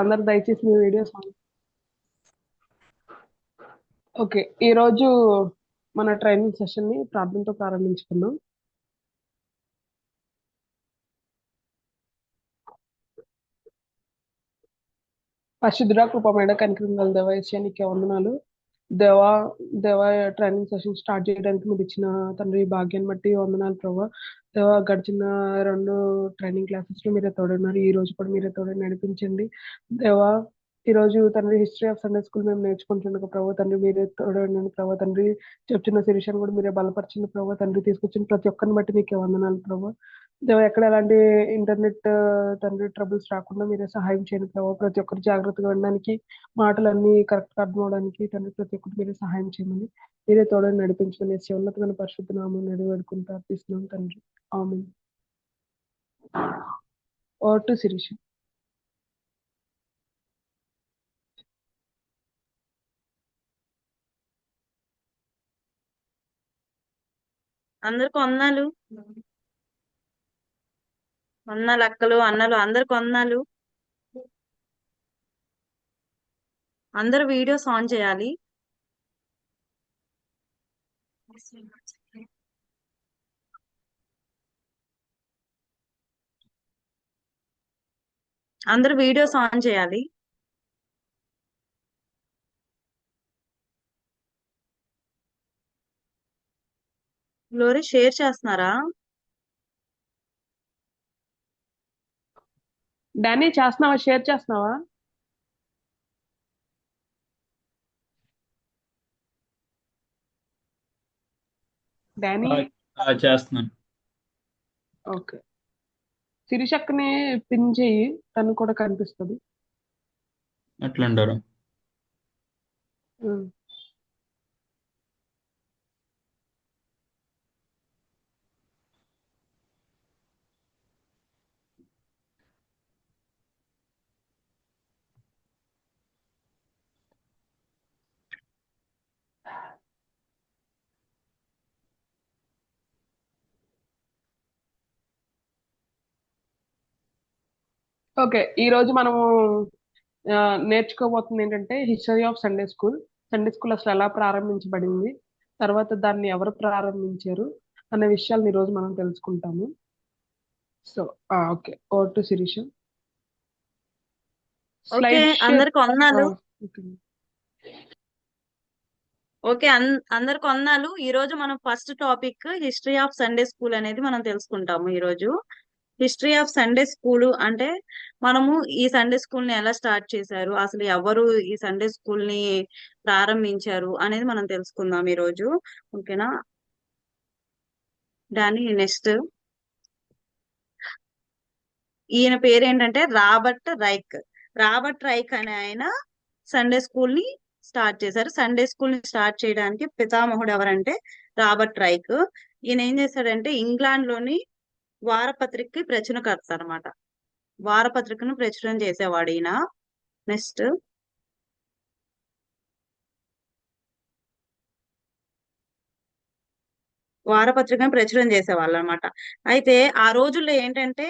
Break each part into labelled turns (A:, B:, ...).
A: అందరు దయచేసి మీ videos on. Okay, ఈరోజు మన ట్రైనింగ్ సెషన్ని ప్రార్థనతో ప్రారంభించుకుందాం. పరిశుద్ధుడా కృపమేడ కనికరం గల దేవా యేసయ్య నీకే వందనాలు. దేవా దేవా ట్రైనింగ్ సెషన్ స్టార్ట్ చేయడానికి మీరు ఇచ్చిన తండ్రి భాగ్యాన్ని బట్టి వందనాలు ప్రభా. దేవా గడిచిన 2 ట్రైనింగ్ క్లాసెస్ లో మీరే తోడున్నారు. ఈ రోజు కూడా మీరే తోడు నడిపించండి దేవా. ఈ రోజు తండ్రి హిస్టరీ ఆఫ్ సండే స్కూల్ మేము నేర్చుకుంటుండగా ప్రభావ తండ్రి మీరే తోడండి ప్రభావ తండ్రి. చెప్తున్న శిరీషాన్ని కూడా మీరే బలపరిచింది ప్రభావ తండ్రి. తీసుకొచ్చిన ప్రతి ఒక్కరిని బట్టి నీకే వందనాలు ప్రభావ. దేవా ఎక్కడ ఎలాంటి ఇంటర్నెట్ తండ్రి ట్రబుల్స్ రాకుండా మీరే సహాయం చేయండి ప్రభావ. ప్రతి ఒక్కరు జాగ్రత్తగా ఉండడానికి, మాటలన్నీ కరెక్ట్గా అర్థం అవడానికి తండ్రి ప్రతి ఒక్కటి మీరే సహాయం చేయమని, మీరే తోడని నడిపించమని యేసయ్య ఉన్నతమైన పరిశుద్ధ నామం వేడుకొని ప్రార్థిస్తున్నాం తండ్రి. ఆమేన్. Over to Sirisha.
B: అందరికి వందనాలు. వందనాలు అక్కలు అన్నలు అందరికి వందనాలు. అందరు వీడియోస్ ఆన్ చేయాలి. అందరు వీడియోస్ ఆన్ చేయాలి. గ్లోరీ షేర్ చేస్తున్నారా?
A: డానీ చేస్తున్నావా? షేర్ చేస్తున్నావా? డానీ
C: చేస్తున్నాను.
A: ఓకే, శిరీషక్కని పిన్ చెయ్యి, తను కూడా కనిపిస్తుంది.
C: ఎట్లంటారు?
A: ఓకే, ఈ రోజు మనము నేర్చుకోబోతుంది ఏంటంటే history of Sunday school. Sunday school అసలు ఎలా ప్రారంభించబడింది, తర్వాత దాన్ని ఎవరు ప్రారంభించారు అనే విషయాలను ఈ రోజు మనం తెలుసుకుంటాము. So okay, over to Sirisha.
B: Okay,
A: slide share.
B: అందరికి వందనాలు. ఓకే, అందరికి వందనాలు. ఈ రోజు మనం first topic history of Sunday school అనేది మనం తెలుసుకుంటాము. ఈ రోజు హిస్టరీ ఆఫ్ సండే స్కూల్ అంటే మనము ఈ సండే స్కూల్ ని ఎలా స్టార్ట్ చేశారు, అసలు ఎవరు ఈ సండే స్కూల్ ని ప్రారంభించారు అనేది మనం తెలుసుకుందాం ఈ రోజు. ఓకేనా దాని నెక్స్ట్ ఈయన పేరు ఏంటంటే రాబర్ట్ రైక్. రాబర్ట్ రైక్ అనే ఆయన సండే స్కూల్ ని స్టార్ట్ చేశారు. సండే స్కూల్ ని స్టార్ట్ చేయడానికి పితామహుడు ఎవరంటే రాబర్ట్ రైక్. ఈయన ఏం చేశాడంటే ఇంగ్లాండ్ లోని వారపత్రికకి ప్రచురణకర్త అనమాట. వారపత్రికను ప్రచురణ చేసేవాడు ఈయన. నెక్స్ట్ వారపత్రికను ప్రచురణ చేసేవాళ్ళు అనమాట. అయితే ఆ రోజుల్లో ఏంటంటే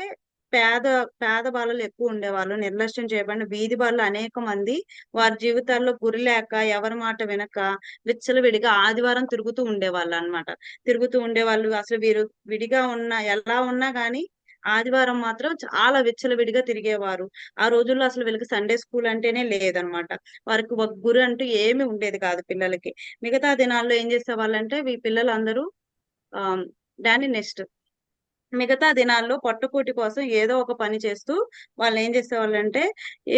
B: పేద పేద బాలలు ఎక్కువ ఉండేవాళ్ళు. నిర్లక్ష్యం చేయబడిన వీధి బాలలు అనేక మంది వారి జీవితాల్లో గురి లేక ఎవరి మాట వినక విచ్చలవిడిగా ఆదివారం తిరుగుతూ ఉండేవాళ్ళు అన్నమాట. తిరుగుతూ ఉండేవాళ్ళు. అసలు వీరు విడిగా ఎలా ఉన్నా గానీ ఆదివారం మాత్రం చాలా విచ్చలవిడిగా తిరిగేవారు. ఆ రోజుల్లో అసలు వీళ్ళకి సండే స్కూల్ అంటేనే లేదనమాట. వారికి ఒక గురి అంటూ ఏమీ ఉండేది కాదు పిల్లలకి. మిగతా దినాల్లో ఏం చేసేవాళ్ళంటే ఈ పిల్లలందరూ ఆ దాని నెక్స్ట్ మిగతా దినాల్లో పొట్టకూటి కోసం ఏదో ఒక పని చేస్తూ వాళ్ళు ఏం చేసేవాళ్ళంటే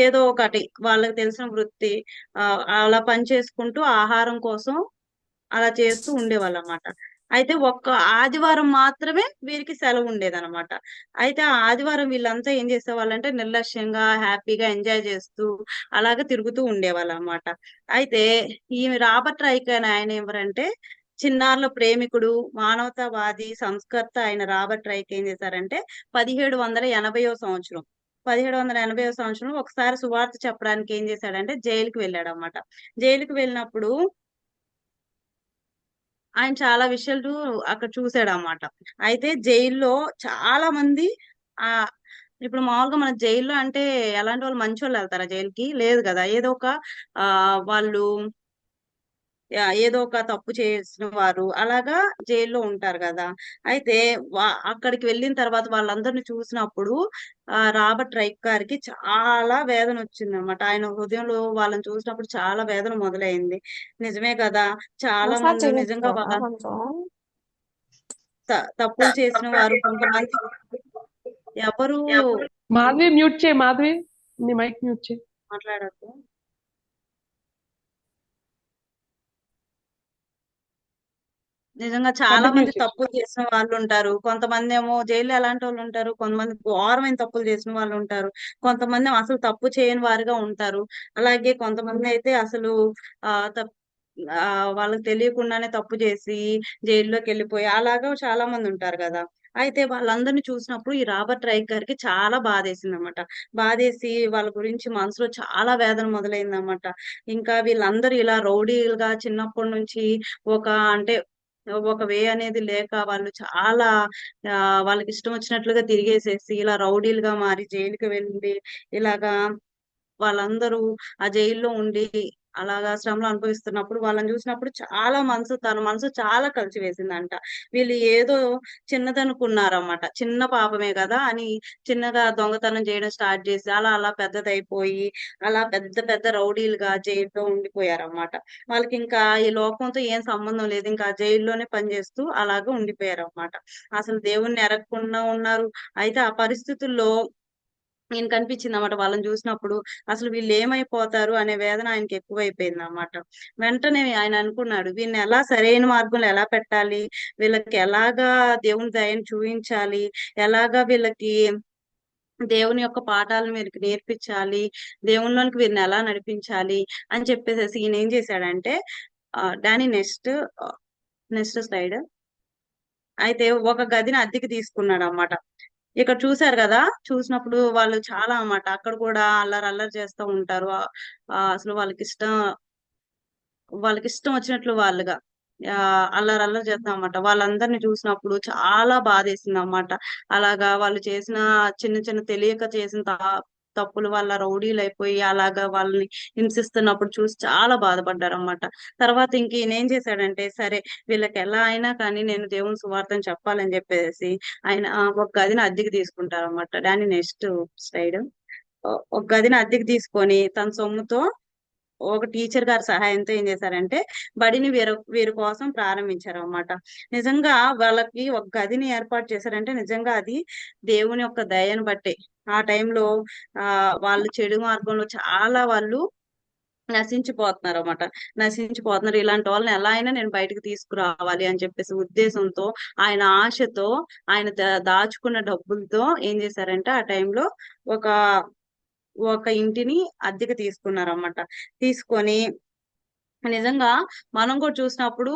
B: ఏదో ఒకటి వాళ్ళకి తెలిసిన వృత్తి ఆ అలా పని చేసుకుంటూ ఆహారం కోసం అలా చేస్తూ ఉండేవాళ్ళు అన్నమాట. అయితే ఒక్క ఆదివారం మాత్రమే వీరికి సెలవు ఉండేదన్నమాట. అయితే ఆ ఆదివారం వీళ్ళంతా ఏం చేసేవాళ్ళంటే నిర్లక్ష్యంగా హ్యాపీగా ఎంజాయ్ చేస్తూ అలాగే తిరుగుతూ ఉండేవాళ్ళు అన్నమాట. అయితే ఈ రాబర్ట్ రైక్ అని ఆయన ఎవరంటే చిన్నారుల ప్రేమికుడు, మానవతావాది, సంస్కర్త అయిన రాబర్ట్ రైక్ ఏం చేశారంటే 1780 సంవత్సరం 1780 సంవత్సరంలో ఒకసారి సువార్త చెప్పడానికి ఏం చేశాడంటే జైలుకి వెళ్ళాడు అనమాట. జైలుకి వెళ్ళినప్పుడు ఆయన చాలా విషయాలు అక్కడ చూసాడు అన్నమాట. అయితే జైల్లో చాలా మంది ఆ ఇప్పుడు మామూలుగా మన జైల్లో అంటే ఎలాంటి వాళ్ళు మంచి వాళ్ళు వెళ్తారా జైలుకి? లేదు కదా, ఏదో ఒక ఆ వాళ్ళు ఏదో ఒక తప్పు చేసిన వారు అలాగా జైల్లో ఉంటారు కదా. అయితే అక్కడికి వెళ్ళిన తర్వాత వాళ్ళందరిని చూసినప్పుడు రాబర్ట్ రైక్ గారికి చాలా వేదన వచ్చింది అనమాట. ఆయన హృదయంలో వాళ్ళని చూసినప్పుడు చాలా వేదన మొదలైంది. నిజమే కదా, చాలా
D: ఒకసారి
B: మంది నిజంగా
D: చేయొచ్చుగా
B: వాళ్ళ
D: కొంచెం.
B: తప్పులు చేసిన వారు కొంతమంది ఎవరు
A: మాధవి మ్యూట్ చేయి, మాధవి నీ మైక్ మ్యూట్ చేయి.
B: మాట్లాడద్దు. నిజంగా చాలా
A: కంటిన్యూ
B: మంది
A: చేయి.
B: తప్పులు చేసిన వాళ్ళు ఉంటారు. కొంతమంది ఏమో జైల్లో ఎలాంటి వాళ్ళు ఉంటారు, కొంతమంది ఘోరమైన తప్పులు చేసిన వాళ్ళు ఉంటారు, కొంతమంది ఏమో అసలు తప్పు చేయని వారుగా ఉంటారు. అలాగే కొంతమంది అయితే అసలు ఆ తప్ ఆ వాళ్ళకి తెలియకుండానే తప్పు చేసి జైల్లోకి వెళ్ళిపోయి అలాగా చాలా మంది ఉంటారు కదా. అయితే వాళ్ళందరినీ చూసినప్పుడు ఈ రాబర్ట్ రైక్ గారికి చాలా బాధేసింది అనమాట. బాధేసి వాళ్ళ గురించి మనసులో చాలా వేదన మొదలైంది అనమాట. ఇంకా వీళ్ళందరూ ఇలా రౌడీలుగా చిన్నప్పటి నుంచి ఒక అంటే ఒక వే అనేది లేక వాళ్ళు చాలా వాళ్ళకి ఇష్టం వచ్చినట్లుగా తిరిగేసేసి ఇలా రౌడీలుగా మారి జైలుకి వెళ్ళి ఇలాగా వాళ్ళందరూ ఆ జైల్లో ఉండి అలాగా శ్రమలు అనుభవిస్తున్నప్పుడు వాళ్ళని చూసినప్పుడు చాలా తన మనసు చాలా కలిచివేసిందంట. వీళ్ళు ఏదో చిన్నదనుకున్నారన్నమాట, చిన్న పాపమే కదా అని చిన్నగా దొంగతనం చేయడం స్టార్ట్ చేసి అలా అలా పెద్దదైపోయి అలా పెద్ద పెద్ద రౌడీలుగా జైల్లో ఉండిపోయారన్నమాట. వాళ్ళకి ఇంకా ఈ లోకంతో ఏం సంబంధం లేదు, ఇంకా ఆ జైల్లోనే పనిచేస్తూ అలాగా ఉండిపోయారన్నమాట. అసలు దేవుణ్ణి ఎరగకుండా ఉన్నారు. అయితే ఆ పరిస్థితుల్లో నేను కనిపించింది అన్నమాట వాళ్ళని చూసినప్పుడు. అసలు వీళ్ళు ఏమైపోతారు అనే వేదన ఆయనకి ఎక్కువైపోయింది అన్నమాట. వెంటనే ఆయన అనుకున్నాడు, వీళ్ళని ఎలా సరైన మార్గంలో ఎలా పెట్టాలి, వీళ్ళకి ఎలాగా దేవుని దయని చూపించాలి, ఎలాగా వీళ్ళకి దేవుని యొక్క పాఠాలను వీరికి నేర్పించాలి, దేవునిలోనికి వీరిని ఎలా నడిపించాలి అని చెప్పేసి ఈయన ఏం చేశాడంటే డానీ నెక్స్ట్ నెక్స్ట్ స్లైడ్. అయితే ఒక గదిని అద్దెకి తీసుకున్నాడు అన్నమాట. ఇక్కడ చూశారు కదా, చూసినప్పుడు వాళ్ళు చాలా అన్నమాట అక్కడ కూడా అల్లరి అల్లరి చేస్తూ ఉంటారు. అసలు వాళ్ళకి ఇష్టం వచ్చినట్లు వాళ్ళుగా అల్లరి అల్లరి చేస్తాం అన్నమాట. వాళ్ళందరినీ చూసినప్పుడు చాలా బాధేసింది అన్నమాట. అలాగా వాళ్ళు చేసిన చిన్న చిన్న తెలియక చేసిన తప్పులు వల్ల రౌడీలు అయిపోయి అలాగా వాళ్ళని హింసిస్తున్నప్పుడు చూసి చాలా బాధపడ్డారు అన్నమాట. తర్వాత ఇంక ఈయన ఏం చేశాడంటే, సరే వీళ్ళకి ఎలా అయినా కానీ నేను దేవుని సువార్తను చెప్పాలని చెప్పేసి ఆయన ఒక గదిని అద్దెకి తీసుకుంటారు అనమాట. దాని నెక్స్ట్ స్లైడ్. ఒక గదిని అద్దెకి తీసుకొని తన సొమ్ముతో ఒక టీచర్ గారి సహాయంతో ఏం చేశారంటే బడిని వీరి కోసం ప్రారంభించారు అన్నమాట. నిజంగా వాళ్ళకి ఒక గదిని ఏర్పాటు చేశారంటే నిజంగా అది దేవుని యొక్క దయను బట్టే. ఆ టైంలో వాళ్ళు చెడు మార్గంలో చాలా వాళ్ళు నశించిపోతున్నారు అన్నమాట. నశించిపోతున్నారు, ఇలాంటి వాళ్ళని ఎలా అయినా నేను బయటకు తీసుకురావాలి అని చెప్పేసి ఉద్దేశంతో ఆయన ఆశతో ఆయన దాచుకున్న డబ్బులతో ఏం చేశారంటే ఆ టైంలో ఒక ఒక ఇంటిని అద్దెకి తీసుకున్నారన్నమాట. తీసుకొని నిజంగా మనం కూడా చూసినప్పుడు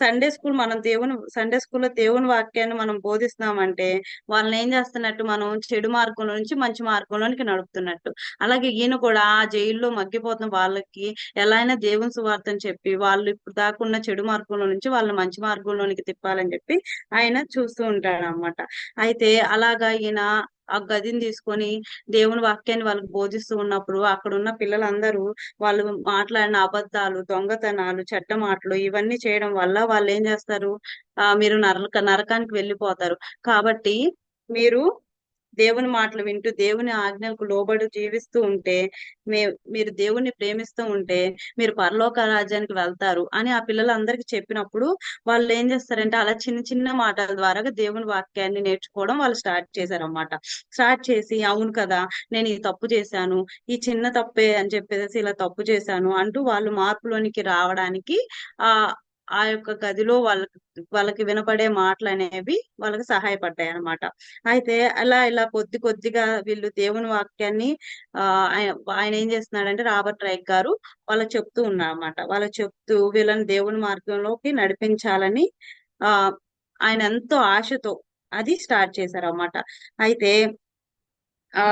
B: సండే స్కూల్లో దేవుని వాక్యాన్ని మనం బోధిస్తున్నామంటే వాళ్ళని ఏం చేస్తున్నట్టు, మనం చెడు మార్గంలో నుంచి మంచి మార్గంలోనికి నడుపుతున్నట్టు. అలాగే ఈయన కూడా ఆ జైల్లో మగ్గిపోతున్న వాళ్ళకి ఎలా అయినా దేవుని సువార్తని చెప్పి వాళ్ళు ఇప్పుడు దాకున్న చెడు మార్గంలో నుంచి వాళ్ళని మంచి మార్గంలోనికి తిప్పాలని చెప్పి ఆయన చూస్తూ ఉంటాడు అన్నమాట. అయితే అలాగా ఈయన ఆ గదిని తీసుకొని దేవుని వాక్యాన్ని వాళ్ళకి బోధిస్తూ ఉన్నప్పుడు అక్కడ ఉన్న పిల్లలందరూ వాళ్ళు మాట్లాడిన అబద్ధాలు, దొంగతనాలు, చెడ్డ మాటలు ఇవన్నీ చేయడం వల్ల వాళ్ళు ఏం చేస్తారు, మీరు నరకానికి వెళ్ళిపోతారు. కాబట్టి మీరు దేవుని మాటలు వింటూ దేవుని ఆజ్ఞలకు లోబడి జీవిస్తూ ఉంటే మీరు దేవుణ్ణి ప్రేమిస్తూ ఉంటే మీరు పరలోక రాజ్యానికి వెళ్తారు అని ఆ పిల్లలందరికీ చెప్పినప్పుడు వాళ్ళు ఏం చేస్తారంటే అలా చిన్న చిన్న మాటల ద్వారా దేవుని వాక్యాన్ని నేర్చుకోవడం వాళ్ళు స్టార్ట్ చేశారన్నమాట. స్టార్ట్ చేసి అవును కదా, నేను ఈ తప్పు చేశాను, ఈ చిన్న తప్పే అని చెప్పేసి ఇలా తప్పు చేశాను అంటూ వాళ్ళు మార్పులోనికి రావడానికి ఆ ఆ యొక్క గదిలో వాళ్ళకి వినపడే మాటలు అనేవి వాళ్ళకి సహాయపడ్డాయి అన్నమాట. అయితే ఇలా కొద్ది కొద్దిగా వీళ్ళు దేవుని వాక్యాన్ని ఆ ఆయన ఏం చేస్తున్నాడంటే రాబర్ట్ రైక్ గారు వాళ్ళకి చెప్తూ ఉన్నారన్నమాట. వాళ్ళకి చెప్తూ వీళ్ళని దేవుని మార్గంలోకి నడిపించాలని ఆ ఆయన ఎంతో ఆశతో అది స్టార్ట్ చేశారన్నమాట. అయితే ఆ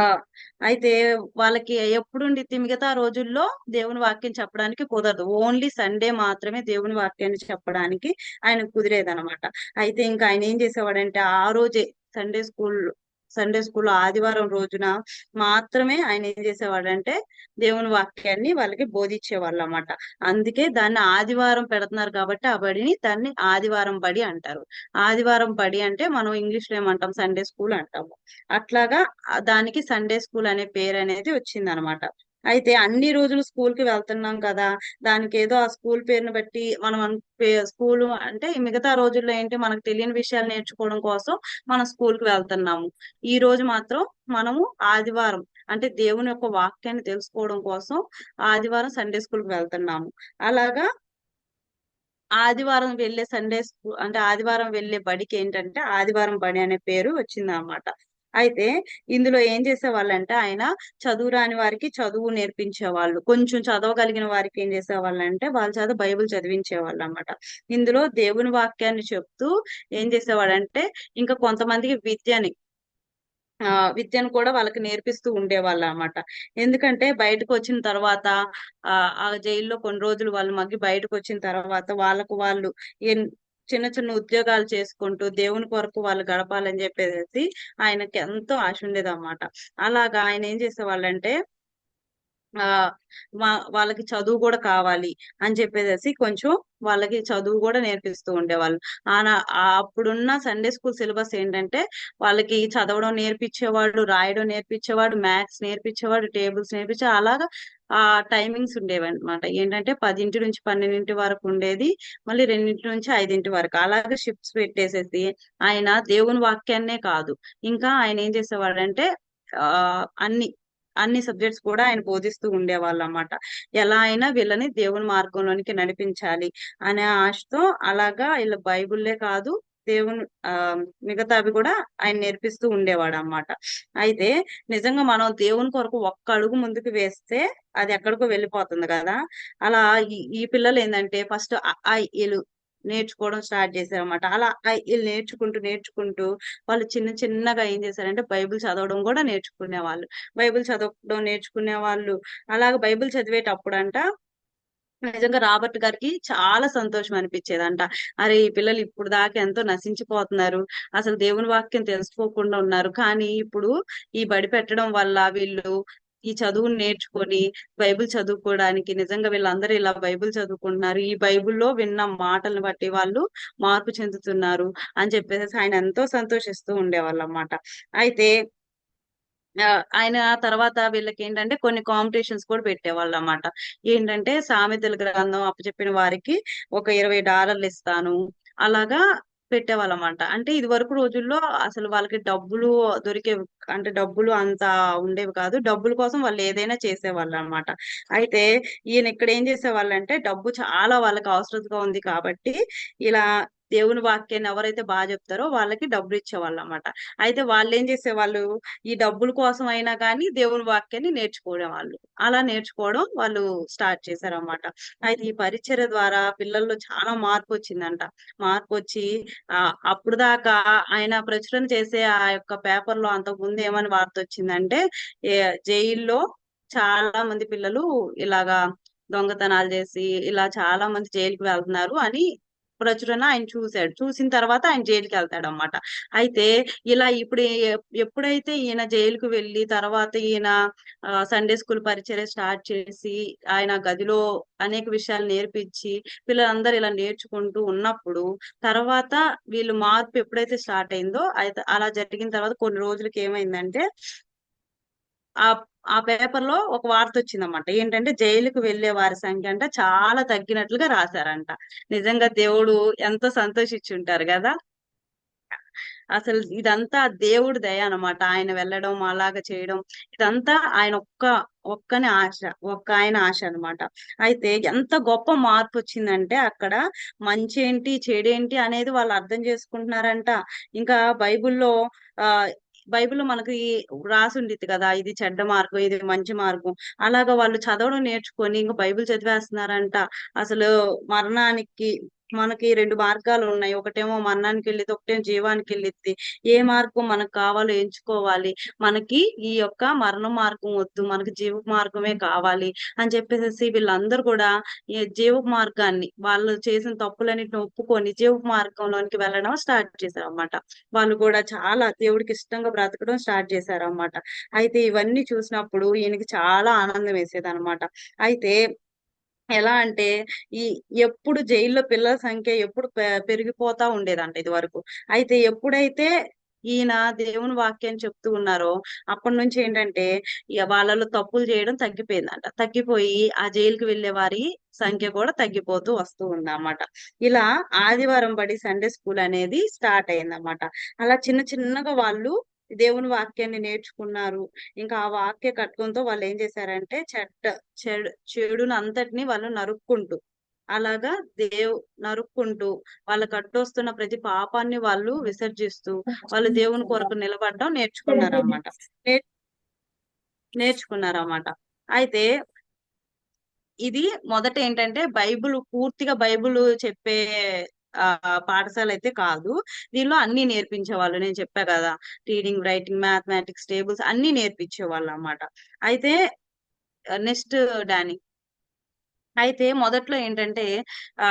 B: అయితే వాళ్ళకి ఎప్పుడుండిద్ది, మిగతా రోజుల్లో దేవుని వాక్యం చెప్పడానికి కుదరదు, ఓన్లీ సండే మాత్రమే దేవుని వాక్యాన్ని చెప్పడానికి ఆయన కుదిరేదనమాట. అయితే ఇంకా ఆయన ఏం చేసేవాడంటే ఆ రోజే సండే స్కూల్ సండే స్కూల్ ఆదివారం రోజున మాత్రమే ఆయన ఏం చేసేవాడంటే దేవుని వాక్యాన్ని వాళ్ళకి బోధించేవాళ్ళు అన్నమాట. అందుకే దాన్ని ఆదివారం పెడుతున్నారు కాబట్టి ఆ బడిని దాన్ని ఆదివారం బడి అంటారు. ఆదివారం బడి అంటే మనం ఇంగ్లీష్ లో ఏమంటాం, సండే స్కూల్ అంటాము. అట్లాగా దానికి సండే స్కూల్ అనే పేరు అనేది వచ్చింది అనమాట. అయితే అన్ని రోజులు స్కూల్ కి వెళ్తున్నాం కదా, దానికి ఏదో ఆ స్కూల్ పేరుని బట్టి మనం స్కూల్ అంటే ఈ మిగతా రోజుల్లో ఏంటి మనకు తెలియని విషయాలు నేర్చుకోవడం కోసం మనం స్కూల్ కి వెళ్తున్నాము. ఈ రోజు మాత్రం మనము ఆదివారం అంటే దేవుని యొక్క వాక్యాన్ని తెలుసుకోవడం కోసం ఆదివారం సండే స్కూల్ కి వెళ్తున్నాము. అలాగా ఆదివారం వెళ్ళే సండే స్కూల్ అంటే ఆదివారం వెళ్ళే బడికి ఏంటంటే ఆదివారం బడి అనే పేరు వచ్చింది అన్నమాట. అయితే ఇందులో ఏం చేసేవాళ్ళంటే ఆయన చదువు రాని వారికి చదువు నేర్పించేవాళ్ళు, కొంచెం చదవగలిగిన వారికి ఏం చేసేవాళ్ళంటే వాళ్ళ చేత బైబిల్ చదివించేవాళ్ళు అన్నమాట. ఇందులో దేవుని వాక్యాన్ని చెప్తూ ఏం చేసేవాడంటే ఇంకా కొంతమందికి విద్యను కూడా వాళ్ళకి నేర్పిస్తూ ఉండేవాళ్ళు అన్నమాట. ఎందుకంటే బయటకు వచ్చిన తర్వాత ఆ జైల్లో కొన్ని రోజులు వాళ్ళు మగ్గి బయటకు వచ్చిన తర్వాత వాళ్ళకు వాళ్ళు ఎన్- చిన్న చిన్న ఉద్యోగాలు చేసుకుంటూ దేవుని కొరకు వాళ్ళు గడపాలని చెప్పేసి ఆయనకి ఎంతో ఆశ ఉండేది అన్నమాట. అలాగా ఆయన ఏం చేసేవాళ్ళంటే ఆ వాళ్ళకి చదువు కూడా కావాలి అని చెప్పేసి కొంచెం వాళ్ళకి చదువు కూడా నేర్పిస్తూ ఉండేవాళ్ళు. అప్పుడున్న సండే స్కూల్ సిలబస్ ఏంటంటే వాళ్ళకి చదవడం నేర్పించేవాడు, రాయడం నేర్పించేవాడు, మ్యాథ్స్ నేర్పించేవాడు, టేబుల్స్ అలాగా ఆ టైమింగ్స్ ఉండేవి అనమాట. ఏంటంటే 10 నుంచి 12 వరకు ఉండేది, మళ్ళీ 2 నుంచి 5 వరకు అలాగే షిఫ్ట్స్ పెట్టేసేసి ఆయన దేవుని వాక్యాన్నే కాదు ఇంకా ఆయన ఏం చేసేవాడంటే ఆ అన్ని అన్ని సబ్జెక్ట్స్ కూడా ఆయన బోధిస్తూ ఉండేవాళ్ళు అన్నమాట. ఎలా అయినా వీళ్ళని దేవుని మార్గంలోనికి నడిపించాలి అనే ఆశతో అలాగా వీళ్ళ బైబుల్లే కాదు దేవుని మిగతావి కూడా ఆయన నేర్పిస్తూ ఉండేవాడు అన్నమాట. అయితే నిజంగా మనం దేవుని కొరకు ఒక్క అడుగు ముందుకు వేస్తే అది ఎక్కడికో వెళ్ళిపోతుంది కదా. అలా ఈ పిల్లలు ఏంటంటే ఫస్ట్ ఈలు నేర్చుకోవడం స్టార్ట్ చేశారన్నమాట. అలా వీళ్ళు నేర్చుకుంటూ నేర్చుకుంటూ వాళ్ళు చిన్న చిన్నగా ఏం చేశారంటే బైబిల్ చదవడం కూడా నేర్చుకునే వాళ్ళు, బైబిల్ చదవడం నేర్చుకునే వాళ్ళు. అలాగే బైబిల్ చదివేటప్పుడు నిజంగా రాబర్ట్ గారికి చాలా సంతోషం అనిపించేదంట. అరే ఈ పిల్లలు ఇప్పుడు దాకా ఎంతో నశించిపోతున్నారు, అసలు దేవుని వాక్యం తెలుసుకోకుండా ఉన్నారు, కానీ ఇప్పుడు ఈ బడి పెట్టడం వల్ల వీళ్ళు ఈ చదువును నేర్చుకొని బైబిల్ చదువుకోవడానికి నిజంగా వీళ్ళందరూ ఇలా బైబిల్ చదువుకుంటున్నారు, ఈ బైబిల్లో విన్న మాటలను బట్టి వాళ్ళు మార్పు చెందుతున్నారు అని చెప్పేసి ఆయన ఎంతో సంతోషిస్తూ ఉండేవాళ్ళు అన్నమాట. అయితే ఆయన తర్వాత వీళ్ళకి ఏంటంటే కొన్ని కాంపిటీషన్స్ కూడా పెట్టేవాళ్ళు అన్నమాట. ఏంటంటే సామెతల గ్రంథం అప్పచెప్పిన వారికి ఒక $20 ఇస్తాను అలాగా పెట్టేవాళ్ళమాట. అంటే ఇది వరకు రోజుల్లో అసలు వాళ్ళకి డబ్బులు దొరికేవి అంటే డబ్బులు అంత ఉండేవి కాదు, డబ్బుల కోసం వాళ్ళు ఏదైనా చేసేవాళ్ళు అన్నమాట. అయితే ఈయన ఇక్కడ ఏం చేసేవాళ్ళంటే డబ్బు చాలా వాళ్ళకి అవసరంగా ఉంది కాబట్టి ఇలా దేవుని వాక్యాన్ని ఎవరైతే బాగా చెప్తారో వాళ్ళకి డబ్బులు ఇచ్చేవాళ్ళు అన్నమాట. అయితే వాళ్ళు ఏం చేసేవాళ్ళు ఈ డబ్బుల కోసం అయినా కానీ దేవుని వాక్యాన్ని నేర్చుకోవడం వాళ్ళు అలా నేర్చుకోవడం వాళ్ళు స్టార్ట్ చేశారన్నమాట. అయితే ఈ పరిచర్య ద్వారా పిల్లల్లో చాలా మార్పు వచ్చిందంట. మార్పు వచ్చి అప్పుడు దాకా ఆయన ప్రచురణ చేసే ఆ యొక్క పేపర్ లో అంతకు ముందు ఏమని వార్త వచ్చిందంటే జైల్లో చాలా మంది పిల్లలు ఇలాగా దొంగతనాలు చేసి ఇలా చాలా మంది జైలుకి వెళ్తున్నారు అని ప్రచురణ ఆయన చూశాడు. చూసిన తర్వాత ఆయన జైలుకి వెళ్తాడు అన్నమాట. అయితే ఇలా ఇప్పుడు ఎప్పుడైతే ఈయన జైలుకు వెళ్ళి తర్వాత ఈయన సండే స్కూల్ పరిచర్య స్టార్ట్ చేసి ఆయన గదిలో అనేక విషయాలు నేర్పించి పిల్లలందరూ ఇలా నేర్చుకుంటూ ఉన్నప్పుడు తర్వాత వీళ్ళు మార్పు ఎప్పుడైతే స్టార్ట్ అయిందో అయితే అలా జరిగిన తర్వాత కొన్ని రోజులకి ఏమైందంటే ఆ ఆ పేపర్ లో ఒక వార్త వచ్చిందన్నమాట. ఏంటంటే జైలుకు వెళ్లే వారి సంఖ్య అంట చాలా తగ్గినట్లుగా రాశారంట. నిజంగా దేవుడు ఎంతో సంతోషించి ఉంటారు కదా. అసలు ఇదంతా దేవుడి దయ అన్నమాట. ఆయన వెళ్ళడం అలాగ చేయడం ఇదంతా ఆయన ఆయన ఆశ అన్నమాట. అయితే ఎంత గొప్ప మార్పు వచ్చిందంటే అక్కడ మంచి ఏంటి చెడేంటి అనేది వాళ్ళు అర్థం చేసుకుంటున్నారంట. ఇంకా ఆ బైబిల్లో మనకి రాసి ఉండిద్ది కదా, ఇది చెడ్డ మార్గం ఇది మంచి మార్గం, అలాగా వాళ్ళు చదవడం నేర్చుకొని ఇంకా బైబిల్ చదివేస్తున్నారంట. అసలు మరణానికి మనకి రెండు మార్గాలు ఉన్నాయి. ఒకటేమో మరణానికి వెళ్ళిద్ది, ఒకటేమో జీవానికి వెళ్ళిద్ది. ఏ మార్గం మనకు కావాలో ఎంచుకోవాలి. మనకి ఈ యొక్క మరణ మార్గం వద్దు, మనకి జీవ మార్గమే కావాలి అని చెప్పేసి వీళ్ళందరూ కూడా ఈ జీవ మార్గాన్ని, వాళ్ళు చేసిన తప్పులన్నిటిని ఒప్పుకొని జీవ మార్గంలోనికి వెళ్ళడం స్టార్ట్ చేశారు అన్నమాట. వాళ్ళు కూడా చాలా దేవుడికి ఇష్టంగా బ్రతకడం స్టార్ట్ చేశారు అన్నమాట. అయితే ఇవన్నీ చూసినప్పుడు ఈయనకి చాలా ఆనందం వేసేది అనమాట. అయితే ఎలా అంటే ఈ ఎప్పుడు జైల్లో పిల్లల సంఖ్య ఎప్పుడు పెరిగిపోతా ఉండేదంట ఇది వరకు. అయితే ఎప్పుడైతే ఈయన దేవుని వాక్యాన్ని చెప్తూ ఉన్నారో అప్పటి నుంచి ఏంటంటే ఇక వాళ్ళలో తప్పులు చేయడం తగ్గిపోయిందంట. తగ్గిపోయి ఆ జైలుకి వెళ్లే వారి సంఖ్య కూడా తగ్గిపోతూ వస్తూ ఉందన్నమాట. ఇలా ఆదివారం బడి సండే స్కూల్ అనేది స్టార్ట్ అయిందన్నమాట. అలా చిన్న చిన్నగా వాళ్ళు దేవుని వాక్యాన్ని నేర్చుకున్నారు. ఇంకా ఆ వాక్య కట్టుకుంటూ వాళ్ళు ఏం చేశారంటే చెడును అంతటిని వాళ్ళు నరుక్కుంటూ, అలాగా దేవ్ నరుక్కుంటూ వాళ్ళ కట్టొస్తున్న ప్రతి పాపాన్ని వాళ్ళు విసర్జిస్తూ వాళ్ళు దేవుని కొరకు నిలబడడం నేర్చుకున్నారన్నమాట. అయితే ఇది మొదట ఏంటంటే పూర్తిగా బైబిల్ చెప్పే పాఠశాల అయితే కాదు. దీనిలో అన్ని నేర్పించేవాళ్ళు. నేను చెప్పా కదా, రీడింగ్, రైటింగ్, మ్యాథమెటిక్స్, టేబుల్స్ అన్ని నేర్పించేవాళ్ళు అన్నమాట. అయితే నెక్స్ట్ డానీ, అయితే మొదట్లో ఏంటంటే ఆ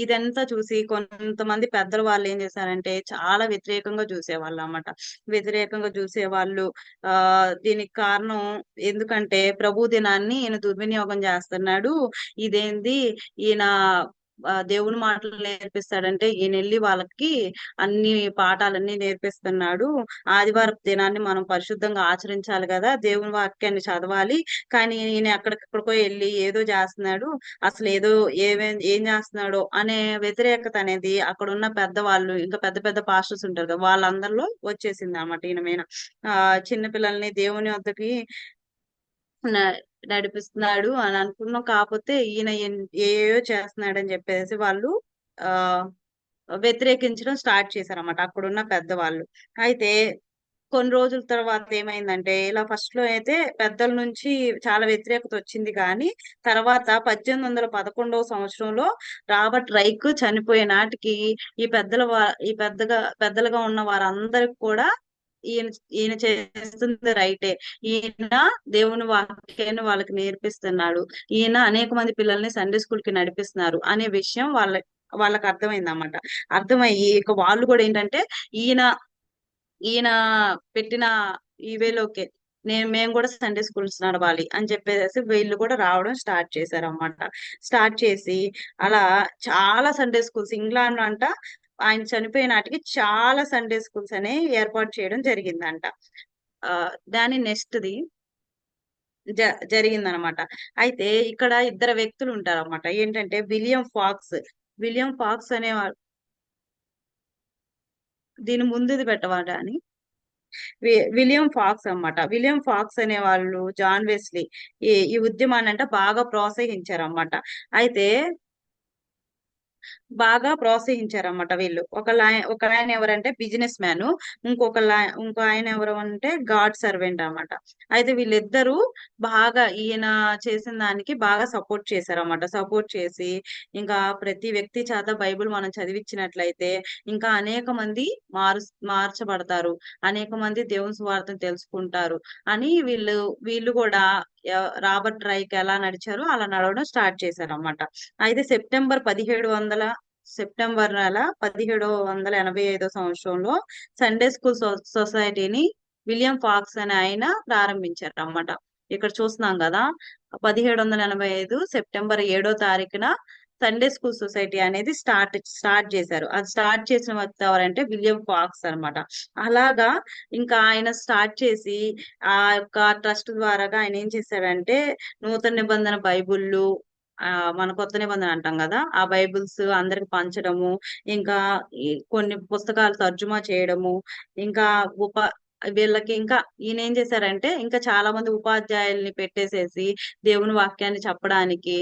B: ఇదంతా చూసి కొంతమంది పెద్దల వాళ్ళు ఏం చేశారంటే చాలా వ్యతిరేకంగా చూసేవాళ్ళు అన్నమాట. వ్యతిరేకంగా చూసేవాళ్ళు. ఆ దీనికి కారణం ఎందుకంటే ప్రభు దినాన్ని ఈయన దుర్వినియోగం చేస్తున్నాడు. ఇదేంది ఈయన దేవుని మాటలు నేర్పిస్తాడంటే ఈయన వెళ్ళి వాళ్ళకి అన్ని పాఠాలన్నీ నేర్పిస్తున్నాడు. ఆదివారపు దినాన్ని మనం పరిశుద్ధంగా ఆచరించాలి కదా, దేవుని వాక్యాన్ని చదవాలి. కానీ ఈయన ఎక్కడికెక్కడికో వెళ్ళి ఏదో చేస్తున్నాడు, అసలు ఏం చేస్తున్నాడో అనే వ్యతిరేకత అనేది అక్కడ ఉన్న పెద్దవాళ్ళు, ఇంకా పెద్ద పెద్ద పాస్టర్స్ ఉంటారు కదా, వాళ్ళందరిలో వచ్చేసింది అన్నమాట ఈయన మీద. చిన్న పిల్లల్ని దేవుని వద్దకి నడిపిస్తున్నాడు అని అనుకున్నాం. కాకపోతే ఈయన ఏయో చేస్తున్నాడు అని చెప్పేసి వాళ్ళు ఆ వ్యతిరేకించడం స్టార్ట్ చేశారన్నమాట అక్కడున్న పెద్దవాళ్ళు. అయితే కొన్ని రోజుల తర్వాత ఏమైందంటే, ఇలా ఫస్ట్ లో అయితే పెద్దల నుంచి చాలా వ్యతిరేకత వచ్చింది. కానీ తర్వాత 1811 సంవత్సరంలో రాబర్ట్ రైక్ చనిపోయే నాటికి పెద్దలుగా ఉన్న వారందరికి కూడా ఈయన ఈయన చేస్తుంది రైటే, ఈయన దేవుని వాక్యాన్ని వాళ్ళకి నేర్పిస్తున్నాడు, ఈయన అనేక మంది పిల్లల్ని సండే స్కూల్ కి నడిపిస్తున్నారు అనే విషయం వాళ్ళకి అర్థమైంది అన్నమాట. అర్థమయ్యి ఇక వాళ్ళు కూడా ఏంటంటే ఈయన ఈయన పెట్టిన ఈ వేలోకే మేము కూడా సండే స్కూల్స్ నడవాలి అని చెప్పేసి వీళ్ళు కూడా రావడం స్టార్ట్ చేశారు అన్నమాట. స్టార్ట్ చేసి అలా చాలా సండే స్కూల్స్ ఇంగ్లాండ్ అంట ఆయన చనిపోయే నాటికి చాలా సండే స్కూల్స్ అనేవి ఏర్పాటు చేయడం జరిగిందంట. దాని నెక్స్ట్ ది జరిగిందనమాట. అయితే ఇక్కడ ఇద్దరు వ్యక్తులు ఉంటారన్నమాట. ఏంటంటే విలియం ఫాక్స్ అనేవాడు. దీని ముందుది పెట్టవాడా అని విలియం ఫాక్స్ అన్నమాట. విలియం ఫాక్స్ అనే వాళ్ళు జాన్ వెస్లీ ఈ ఉద్యమాన్ని అంటే బాగా ప్రోత్సహించారన్నమాట. అయితే బాగా ప్రోత్సహించారన్నమాట వీళ్ళు. ఒక ఆయన ఎవరంటే బిజినెస్ మ్యాన్, ఇంకో ఆయన ఎవరు అంటే గాడ్ సర్వెంట్ అన్నమాట. అయితే వీళ్ళిద్దరూ బాగా ఈయన చేసిన దానికి బాగా సపోర్ట్ చేశారన్నమాట. సపోర్ట్ చేసి ఇంకా ప్రతి వ్యక్తి చేత బైబిల్ మనం చదివించినట్లయితే ఇంకా అనేక మంది మార్చబడతారు, అనేక మంది దేవుని సువార్తను తెలుసుకుంటారు అని వీళ్ళు కూడా రాబర్ట్ రైక్ ఎలా నడిచారో అలా నడవడం స్టార్ట్ చేశారు అన్నమాట. అయితే సెప్టెంబర్ నెల 1785 సంవత్సరంలో సండే స్కూల్ సొసైటీని విలియం ఫాక్స్ అనే ఆయన ప్రారంభించారు అన్నమాట. ఇక్కడ చూస్తున్నాం కదా, 1785 సెప్టెంబర్ 7వ తారీఖున సండే స్కూల్ సొసైటీ అనేది స్టార్ట్ చేశారు. అది స్టార్ట్ చేసిన వ్యక్తి ఎవరంటే విలియం ఫాక్స్ అన్నమాట. అలాగా ఇంకా ఆయన స్టార్ట్ చేసి ఆ యొక్క ట్రస్ట్ ద్వారా ఆయన ఏం చేశాడంటే నూతన నిబంధన బైబుళ్ళు, మన కొత్త నిబంధన అంటాం కదా, ఆ బైబిల్స్ అందరికి పంచడము, ఇంకా కొన్ని పుస్తకాలు తర్జుమా చేయడము, ఇంకా వీళ్ళకి ఇంకా ఈయన ఏం చేశారంటే ఇంకా చాలా మంది ఉపాధ్యాయుల్ని పెట్టేసేసి దేవుని వాక్యాన్ని చెప్పడానికి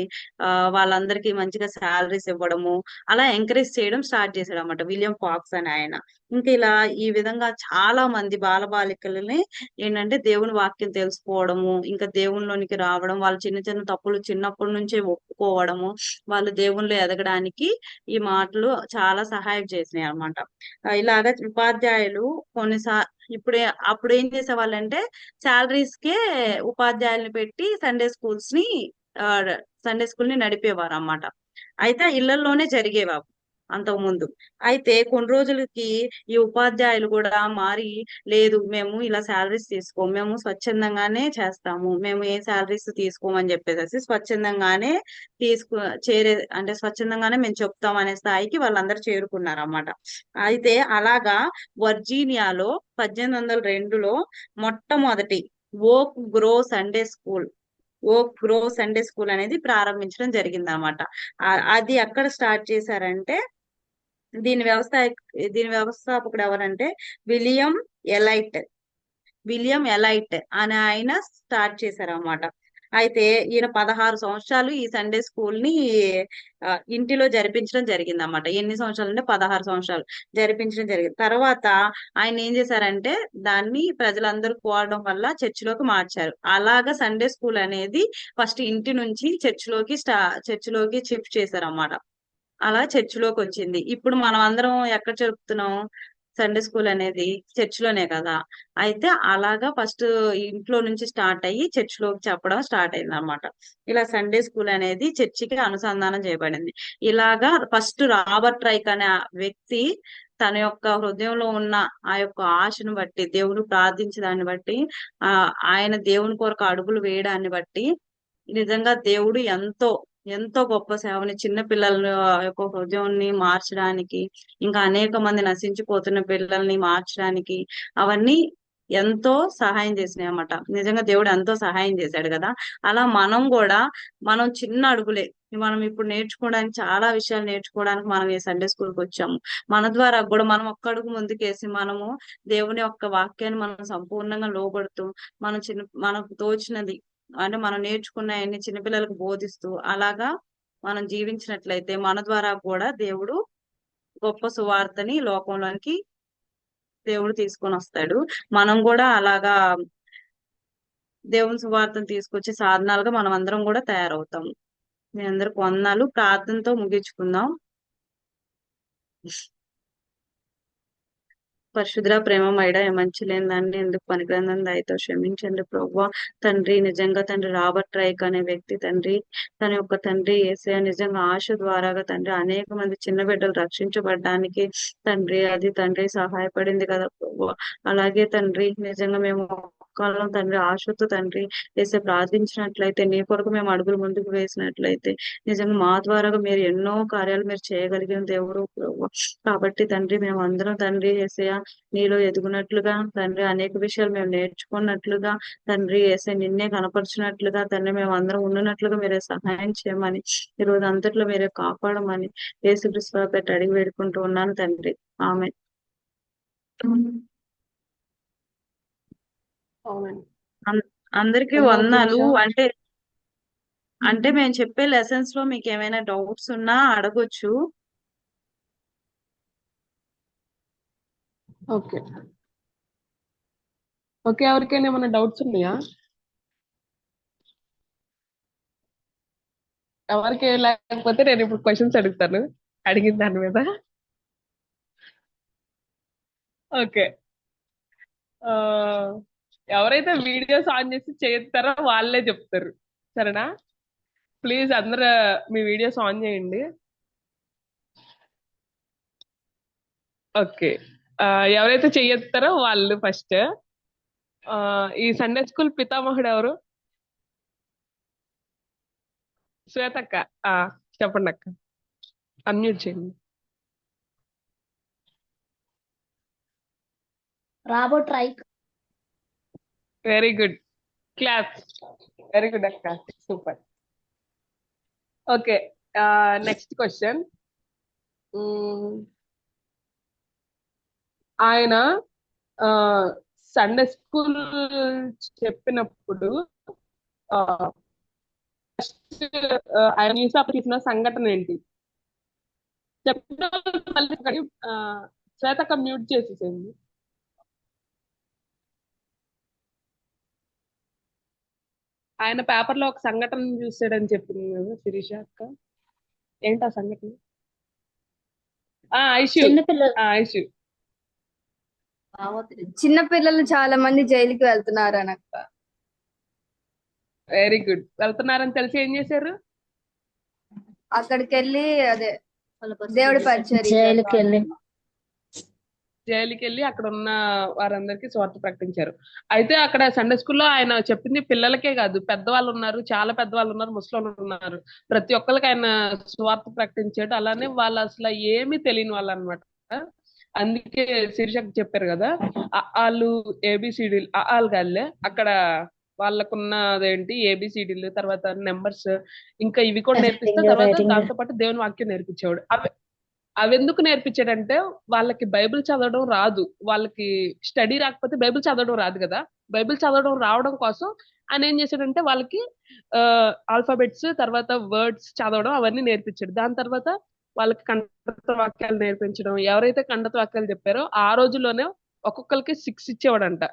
B: వాళ్ళందరికీ మంచిగా శాలరీస్ ఇవ్వడము, అలా ఎంకరేజ్ చేయడం స్టార్ట్ చేశాడు అనమాట విలియం ఫాక్స్ అని ఆయన. ఇంకా ఇలా ఈ విధంగా చాలా మంది బాలబాలికలని ఏంటంటే దేవుని వాక్యం తెలుసుకోవడము, ఇంకా దేవునిలోనికి రావడం, వాళ్ళ చిన్న చిన్న తప్పులు చిన్నప్పటి నుంచే ఒప్పుకోవడము, వాళ్ళు దేవునిలో ఎదగడానికి ఈ మాటలు చాలా సహాయం చేసినాయి అన్నమాట. ఇలాగ ఉపాధ్యాయులు కొన్నిసార్లు అప్పుడు ఏం చేసేవాళ్ళంటే salaries కే ఉపాధ్యాయుల్ని పెట్టి సండే స్కూల్ ని నడిపేవారు అన్నమాట. అయితే ఇళ్లలోనే జరిగేవి అంతకు ముందు. అయితే కొన్ని రోజులకి ఈ ఉపాధ్యాయులు కూడా మారి, లేదు మేము ఇలా శాలరీస్ తీసుకోము, మేము స్వచ్ఛందంగానే చేస్తాము, మేము ఏ శాలరీస్ తీసుకోమని చెప్పేసి స్వచ్ఛందంగానే తీసుకు అంటే స్వచ్ఛందంగానే మేము చెప్తాం అనే స్థాయికి వాళ్ళందరూ చేరుకున్నారు అన్నమాట. అయితే అలాగా వర్జీనియాలో 1802లో మొట్టమొదటి ఓక్ గ్రో సండే స్కూల్ అనేది ప్రారంభించడం జరిగింది అనమాట. అది ఎక్కడ స్టార్ట్ చేశారంటే, దీని వ్యవస్థాపకుడు ఎవరంటే విలియం ఎలైట్ విలియం ఎలైట్ అనే ఆయన స్టార్ట్ చేశారన్నమాట. అయితే ఈయన 16 సంవత్సరాలు ఈ సండే స్కూల్ ని ఇంటిలో జరిపించడం జరిగింది అన్నమాట. ఎన్ని సంవత్సరాలు అంటే 16 సంవత్సరాలు జరిపించడం జరిగింది. తర్వాత ఆయన ఏం చేశారంటే దాన్ని ప్రజలందరూ కోరడం వల్ల చర్చిలోకి మార్చారు. అలాగా సండే స్కూల్ అనేది ఫస్ట్ ఇంటి నుంచి చర్చిలోకి షిఫ్ట్ చేశారు అన్నమాట. అలా చర్చిలోకి వచ్చింది. ఇప్పుడు మనం అందరం ఎక్కడ జరుపుతున్నాం సండే స్కూల్ అనేది? చర్చిలోనే కదా. అయితే అలాగా ఫస్ట్ ఇంట్లో నుంచి స్టార్ట్ అయ్యి చర్చిలోకి చెప్పడం స్టార్ట్ అయింది అనమాట. ఇలా సండే స్కూల్ అనేది చర్చికి అనుసంధానం చేయబడింది. ఇలాగా ఫస్ట్ రాబర్ట్ రైక్ అనే వ్యక్తి తన యొక్క హృదయంలో ఉన్న ఆ యొక్క ఆశను బట్టి, దేవుడు ప్రార్థించే దాన్ని బట్టి, ఆయన దేవుని కొరకు అడుగులు వేయడాన్ని బట్టి నిజంగా దేవుడు ఎంతో ఎంతో గొప్ప సేవని చిన్న పిల్లల యొక్క హృదయాన్ని మార్చడానికి, ఇంకా అనేక మంది నశించిపోతున్న పిల్లల్ని మార్చడానికి అవన్నీ ఎంతో సహాయం చేసినాయి అన్నమాట. నిజంగా దేవుడు ఎంతో సహాయం చేశాడు కదా. అలా మనం చిన్న అడుగులే, మనం ఇప్పుడు నేర్చుకోవడానికి చాలా విషయాలు నేర్చుకోవడానికి మనం ఈ సండే స్కూల్కి వచ్చాము. మన ద్వారా కూడా మనం ఒక్క అడుగు ముందుకేసి మనము దేవుని యొక్క వాక్యాన్ని మనం సంపూర్ణంగా లోబడుతూ మనకు తోచినది అంటే మనం నేర్చుకున్న అన్ని చిన్నపిల్లలకు బోధిస్తూ అలాగా మనం జీవించినట్లయితే మన ద్వారా కూడా దేవుడు గొప్ప సువార్తని లోకంలోనికి దేవుడు తీసుకొని వస్తాడు. మనం కూడా అలాగా దేవుని సువార్తను తీసుకొచ్చే సాధనాలుగా మనం అందరం కూడా తయారవుతాం. మీ అందరికి వందనాలు. ప్రార్థనతో ముగించుకుందాం. పరిశుద్ర ప్రేమమైడ మంచి లేదండి, ఎందుకు పనికిరందని దయతో క్షమించండి ప్రభువా. తండ్రి నిజంగా తండ్రి రాబర్ట్ రైక్ అనే వ్యక్తి తండ్రి, తన యొక్క తండ్రి యేసయ్య నిజంగా ఆశ ద్వారాగా తండ్రి అనేక మంది చిన్న బిడ్డలు రక్షించబడడానికి తండ్రి అది తండ్రి సహాయపడింది కదా ప్రభువా. అలాగే తండ్రి నిజంగా మేము కాలం తండ్రి ఆశతో తండ్రి వేసే ప్రార్థించినట్లయితే, నీ కొరకు మేము అడుగులు ముందుకు వేసినట్లయితే నిజంగా మా ద్వారా మీరు ఎన్నో కార్యాలు మీరు చేయగలిగిన దేవుడు ప్రభువా. కాబట్టి తండ్రి మేము అందరం తండ్రి యేసయ్య నీలో ఎదుగునట్లుగా తండ్రి అనేక విషయాలు మేము నేర్చుకున్నట్లుగా తండ్రి యేసయ్య నిన్నే కనపరిచినట్లుగా తండ్రి మేము అందరం ఉన్నట్లుగా మీరే సహాయం చేయమని, ఈ రోజు అంతట్లో మీరే కాపాడమని యేసుక్రీస్తు పెట్టి అడిగి వేడుకుంటూ ఉన్నాను తండ్రి. ఆమె
A: అవునండి.
B: అందరికీ
A: అమ్మ
B: వందనాలు.
A: దీక్ష.
B: అంటే మేము చెప్పే లెసన్స్ లో మీకు ఏమైనా డౌట్స్ ఉన్నా అడగొచ్చు.
A: ఓకే ఓకే, ఎవరికైనా ఏమైనా డౌట్స్ ఉన్నాయా? ఎవరికి లేకపోతే నేను ఇప్పుడు క్వశ్చన్స్ అడుగుతాను అడిగిన దాని మీద. ఓకే. ఆ, ఎవరైతే వీడియోస్ ఆన్ చేసి చేస్తారో వాళ్ళే చెప్తారు, సరేనా? ప్లీజ్ అందరూ మీ వీడియోస్ ఆన్ చేయండి. ఓకే. ఎవరైతే చెయ్యొస్తారో వాళ్ళు ఫస్ట్. ఈ సండే స్కూల్ పితామహుడు ఎవరు? శ్వేతక్క. చెప్పండి అక్క, అన్మ్యూట్ చేయండి.
D: Robert Raikes.
A: Very good, class. Very good అక్క, సూపర్. Okay, next question. ఆయన సండే స్కూల్ చెప్పినప్పుడు ఆయన న్యూస్ పేపర్ తీసిన సంఘటన ఏంటి? చెప్పిన శ్వేతక్క మ్యూట్ చేసేసింది. ఆయన పేపర్లో ఒక సంఘటన చూసాడని చెప్పింది కదా శిరీష అక్క. ఏంటి ఆ సంఘటన? ఐషు
D: చిన్నపిల్లలు
A: ఐషు
D: చిన్నపిల్లలు చాలా మంది జైలుకి వెళ్తున్నారు అనక్క.
A: Very good. వెళ్తున్నారని తెలిసి ఏం చేశారు?
D: అక్కడికి వెళ్ళి అదే దేవుడి పరిచర్య
E: జైలుకి వెళ్ళి
A: జైలుకి వెళ్ళి అక్కడ ఉన్న వారందరికీ స్వార్థ ప్రకటించారు. అయితే అక్కడ సండే స్కూల్లో ఆయన చెప్పింది పిల్లలకే కాదు, పెద్దవాళ్ళు ఉన్నారు, చాలా పెద్దవాళ్ళు ఉన్నారు, ముసలోళ్ళు ఉన్నారు, ప్రతి ఒక్కరికి ఆయన స్వార్థ ప్రకటించాడు. అలానే వాళ్ళు అసలు ఏమీ తెలియని వాళ్ళు అనమాట. అందుకే శీర్షక్ చెప్పారు కదా, వాళ్ళు ఏబిసిడీలు ఆలు కాదులే, అక్కడ వాళ్ళకున్న అదేంటి ఏబిసిడీలు, తర్వాత నెంబర్స్, ఇంకా ఇవి కూడా నేర్పిస్తే
E: Writing,
A: తర్వాత
E: writing.
A: దాంతో పాటు దేవుని వాక్యం నేర్పించేవాడు. అవి ఎందుకు నేర్పించాడంటే వాళ్ళకి బైబిల్ చదవడం రాదు, వాళ్ళకి స్టడీ రాకపోతే బైబిల్ చదవడం రాదు కదా, బైబిల్ చదవడం రావడం కోసం ఆయన ఏం చేశాడంటే వాళ్ళకి ఆల్ఫాబెట్స్, తర్వాత వర్డ్స్ చదవడం అవన్నీ నేర్పించాడు. దాని తర్వాత వాళ్ళకి కంఠత వాక్యాలు నేర్పించడం. ఎవరైతే కంఠత వాక్యాలు చెప్పారో ఆ రోజుల్లోనే ఒక్కొక్కరికి 6 ఇచ్చేవాడంట.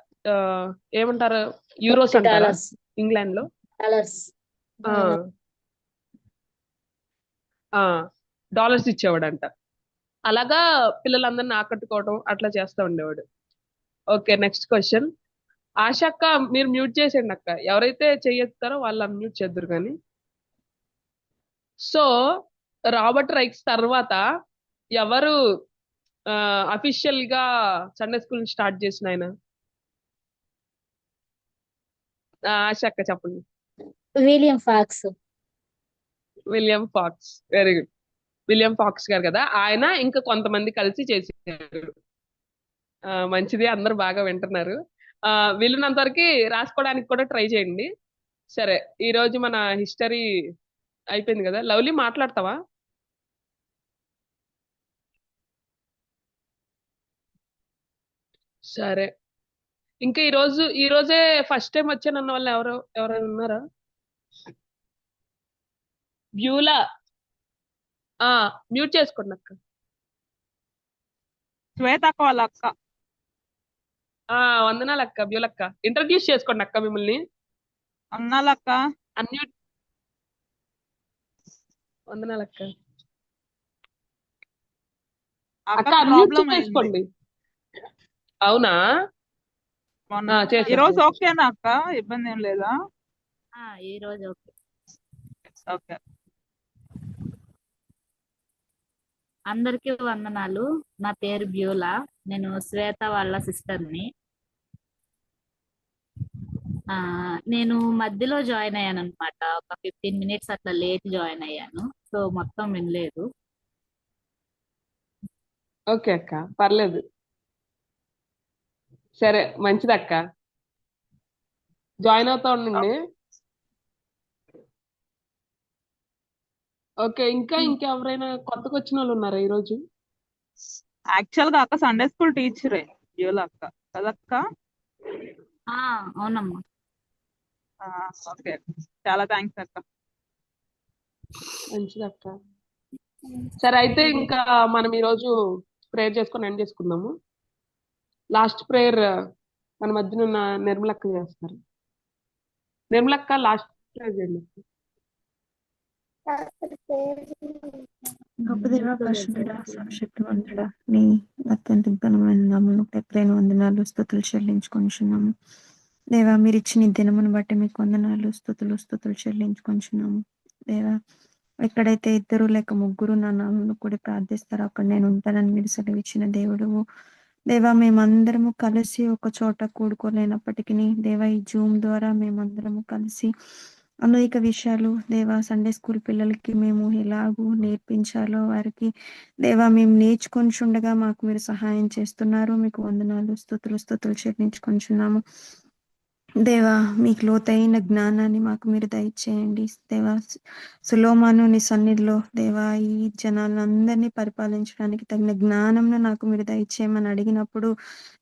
A: ఏమంటారు, యూరోస్ అంటారా
E: $50.
A: ఇంగ్లాండ్ లో?
E: డాలర్స్
A: డాలర్స్ ఇచ్చేవాడంట. అలాగా పిల్లలందరిని ఆకట్టుకోవడం అట్లా చేస్తూ ఉండేవాడు. Okay, next question. ఆశ అక్క మీరు మ్యూట్ చేసేయండి అక్క, ఎవరైతే చెయ్యెత్తారో వాళ్ళు అన్మ్యూట్ చేద్దరు కానీ. సో రాబర్ట్ రైక్స్ తర్వాత ఎవరు అఫీషియల్ గా సండే స్కూల్ స్టార్ట్ చేసిన ఆయన? ఆశ అక్క చెప్పండి.
E: William Fox.
A: William Fox. Very good. William Fox గారు కదా, ఆయన ఇంకా కొంతమంది కలిసి చేశారు. మంచిది, అందరూ బాగా వింటున్నారు. వీళ్ళనంత వరకు రాసుకోవడానికి కూడా ట్రై చేయండి. సరే, ఈ రోజు మన హిస్టరీ అయిపోయింది కదా. లవ్లీ మాట్లాడతావా? సరే, ఇంకా ఈ రోజే ఫస్ట్ టైం వచ్చానన్న వాళ్ళు ఎవరైనా ఉన్నారా? బ్యూలా మ్యూట్ చేసుకోండి అక్క.
F: శ్వేతక్క వాళ్ళ అక్క.
A: వందనాలు అక్క. బ్యూలక్క ఇంట్రడ్యూస్ చేసుకోండి అక్క మిమ్మల్ని.
F: అన్నాలక్క.
A: అన్మ్యూట్. వందనాలు అక్క. అక్క అన్మ్యూట్
F: ప్రాబ్లం అయింది
A: చేసుకోండి. అవునా?
F: మొన్న.
A: చేశాను,
F: ఈ రోజు
A: చేశాను.
F: ఓకేనా అక్క? ఇబ్బంది ఏం లేదా?
E: ఈ రోజు ఓకే.
F: ఓకే.
E: అందరికీ వందనాలు. నా పేరు బ్యూలా. నేను శ్వేత వాళ్ళ సిస్టర్ని. నేను మధ్యలో జాయిన్ అయ్యాను అనమాట. ఒక 15 minutes అట్లా లేట్ జాయిన్ అయ్యాను, సో మొత్తం వినలేదు.
A: ఓకే అక్క, పర్లేదు. సరే, మంచిది అక్క, జాయిన్ అవుతా ఉండండి. ఓకే, ఇంకెవరైనా కొత్తగా వచ్చిన వాళ్ళు ఉన్నారా ఈరోజు?
F: యాక్చువల్ గా అక్క సండే స్కూల్ టీచరే యోలా అక్క కదక్క?
E: అవునమ్మా.
F: ఓకే, చాలా థ్యాంక్స్ అక్క.
A: మంచిది అక్క. సరే, అయితే ఇంకా మనం ఈరోజు ప్రేయర్ చేసుకొని ఎండ్ చేసుకుందాము. లాస్ట్ ప్రేయర్ మన మధ్యన ఉన్న నిర్మలక్క చేస్తారు. నిర్మలక్క లాస్ట్ ప్రేయర్ చేయండి.
G: గొప్పదేవా, పరిశుద్ధుడా, సర్వశక్తివంతుడా, నీ అత్యంత ఘనమైన నామమునకు ఎక్కడైనా వందనాలు స్తుతులు చెల్లించుకొనిచున్నాము. దేవా, మీరు ఇచ్చిన ఈ దినమును బట్టి మీకు వందనాలు స్తుతులు చెల్లించుకొనిచున్నాము. దేవా, ఎక్కడైతే 2 లేక 3 నా నామమును కూడా ప్రార్థిస్తారో అక్కడ నేను ఉంటానని మీరు సెలవిచ్చిన దేవుడువు. దేవా, మేమందరము కలిసి ఒక చోట కూడుకోలేనప్పటికీ దేవా, ఈ జూమ్ ద్వారా మేమందరము కలిసి అనేక విషయాలు దేవా, సండే స్కూల్ పిల్లలకి మేము ఎలాగూ నేర్పించాలో వారికి దేవా మేము నేర్చుకొనిచుండగా మాకు మీరు సహాయం చేస్తున్నారు. మీకు వందనాలు స్తుతులు చెల్లించుకొనిచున్నాము. దేవా, మీకు లోతైన జ్ఞానాన్ని మాకు మీరు దయచేయండి. దేవా, సులోమాను నీ సన్నిధిలో దేవా ఈ జనాలందరినీ పరిపాలించడానికి తగిన జ్ఞానంను నాకు మీరు దయచేయమని అడిగినప్పుడు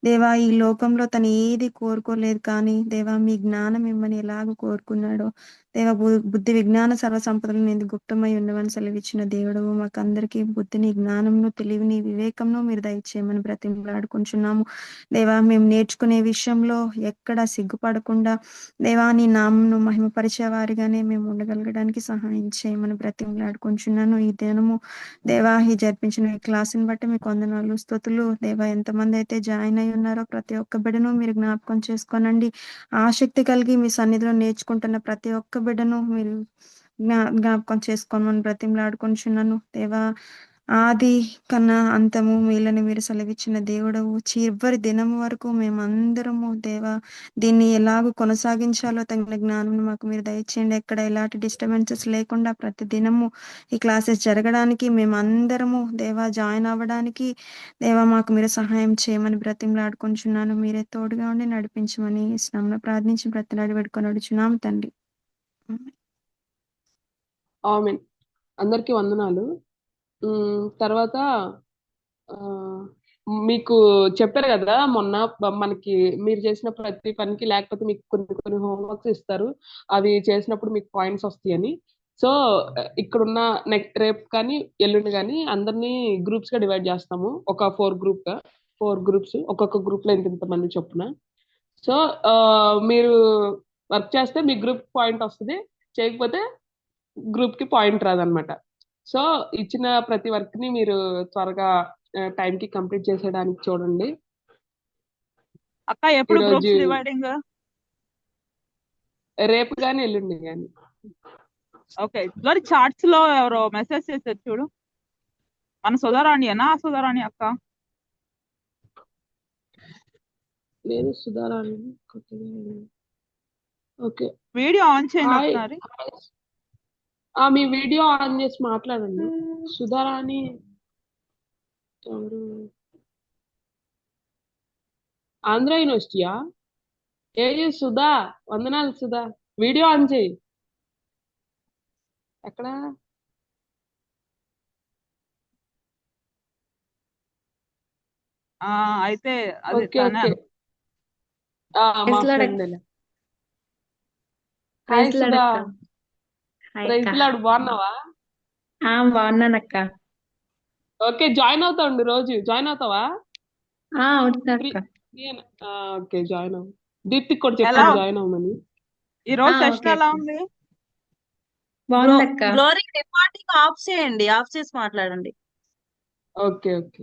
G: దేవా, ఈ లోకంలో తను ఏది కోరుకోలేదు, కానీ దేవా మీ జ్ఞానం ఇమ్మని ఎలాగ కోరుకున్నాడో దేవ బుద్ధి విజ్ఞాన సర్వ సంపదలు నీది గుప్తమై ఉండవని సెలవిచ్చిన దేవుడవు మాకు అందరికీ బుద్ధిని జ్ఞానంను తెలివిని వివేకంను మీరు దయచేయమని బ్రతిమలాడుకుంటున్నాము. దేవా మేము నేర్చుకునే విషయంలో ఎక్కడ సిగ్గుపడకుండా దేవా నీ నామమును మహిమపరిచే వారిగానే మేము ఉండగలగడానికి సహాయం చేయమని బ్రతిమలాడుకుంటున్నాను. ఈ దినము దేవా ఈ జరిపించిన ఈ క్లాసుని బట్టి మీకు వందనాలు స్తుతులు. దేవా ఎంతమంది అయితే జాయిన్ అయి ఉన్నారో ప్రతి ఒక్క బిడ్డను మీరు జ్ఞాపకం చేసుకోనండి. ఆసక్తి కలిగి మీ సన్నిధిలో నేర్చుకుంటున్న ప్రతి ఒక్క బిడ్డను మీరు జ్ఞాపకం చేసుకోమని బ్రతిమలాడుకుంటున్నాను. దేవా ఆది కన్నా అంతము మీలని మీరు సెలవిచ్చిన దేవుడవు. చివరి దినం వరకు మేమందరము దేవా దీన్ని ఎలాగో కొనసాగించాలో తగిన జ్ఞానం మాకు మీరు దయచేయండి. ఎక్కడ ఎలాంటి డిస్టర్బెన్సెస్ లేకుండా ప్రతి దినము ఈ క్లాసెస్ జరగడానికి మేమందరము దేవా జాయిన్ అవ్వడానికి దేవా మాకు మీరు సహాయం చేయమని బ్రతిమలాడుకుంటున్నాను. మీరే తోడుగా ఉండి నడిపించమని ఇస్లాంలో ప్రార్థించి బ్రతిలాడి పెట్టుకొని నడుచున్నాం తండ్రి.
A: ఆమెన్. అందరికీ వందనాలు. తర్వాత ఆ, మీకు చెప్పారు కదా మొన్న మనకి మీరు చేసిన ప్రతి పనికి లేకపోతే మీకు కొన్ని కొన్ని హోంవర్క్స్ ఇస్తారు, అవి చేసినప్పుడు మీకు పాయింట్స్ వస్తాయని. సో ఇక్కడున్న రేపు కానీ ఎల్లుండి కానీ అందరినీ గ్రూప్స్ గా డివైడ్ చేస్తాము. ఒక 4 గ్రూప్స్, ఒక్కొక్క గ్రూప్ లో ఇంత మంది చొప్పున. సో మీరు వర్క్ చేస్తే మీ గ్రూప్ పాయింట్ వస్తుంది, చేయకపోతే గ్రూప్ కి పాయింట్ రాదనమాట. సో ఇచ్చిన ప్రతి వర్క్ ని మీరు త్వరగా టైం కి కంప్లీట్ చేసేయడానికి చూడండి.
F: అక్క ఎప్పుడు
A: ఈరోజు
F: గ్రూప్స్ డివైడింగ్?
A: రేపు కానీ ఎల్లుండి కానీ.
F: ఓకే, మరి చాట్స్ లో ఎవరో మెసేజ్ చేశారు చూడు, మన సుధారాణి అనా సుధారాణి అక్క?
A: నేను సుధారాణి. ఓకే,
F: వీడియో ఆన్ చేయండి
A: హాయ్.
F: ఒకసారి.
A: మీ వీడియో ఆన్ చేసి మాట్లాడండి. సుధారాణి ఎవరు? ఆంధ్ర యూనివర్సిటీయా? సుధా, వందనాలు సుధా. వీడియో ఆన్ చేయి. ఎక్కడ?
F: అయితే అది
A: ఓకే
F: తనే
A: ఓకే. మా friend. Hi Sudha. Praise Lord. బాగున్నావా?
H: బాగున్నానక్క.
A: ఓకే, జాయిన్ అవుతా ఉండు. రోజు జాయిన్ అవుతావా?
H: అవుతుందక్క.
A: ఓకే, జాయిన్ అవ్వు. దీప్తికి కూడా
F: ఎలా
A: చెప్తాను జాయిన్ అవ్వమని.
F: ఈ రోజు
H: ఓకే
F: సెషన్ ఎలా
H: అక్క.
F: ఉంది?
H: బాగుందక్క.
B: గ్లోరీ రికార్డింగ్ ఆఫ్ చేయండి, ఆఫ్ చేసి మాట్లాడండి.
A: Okay okay.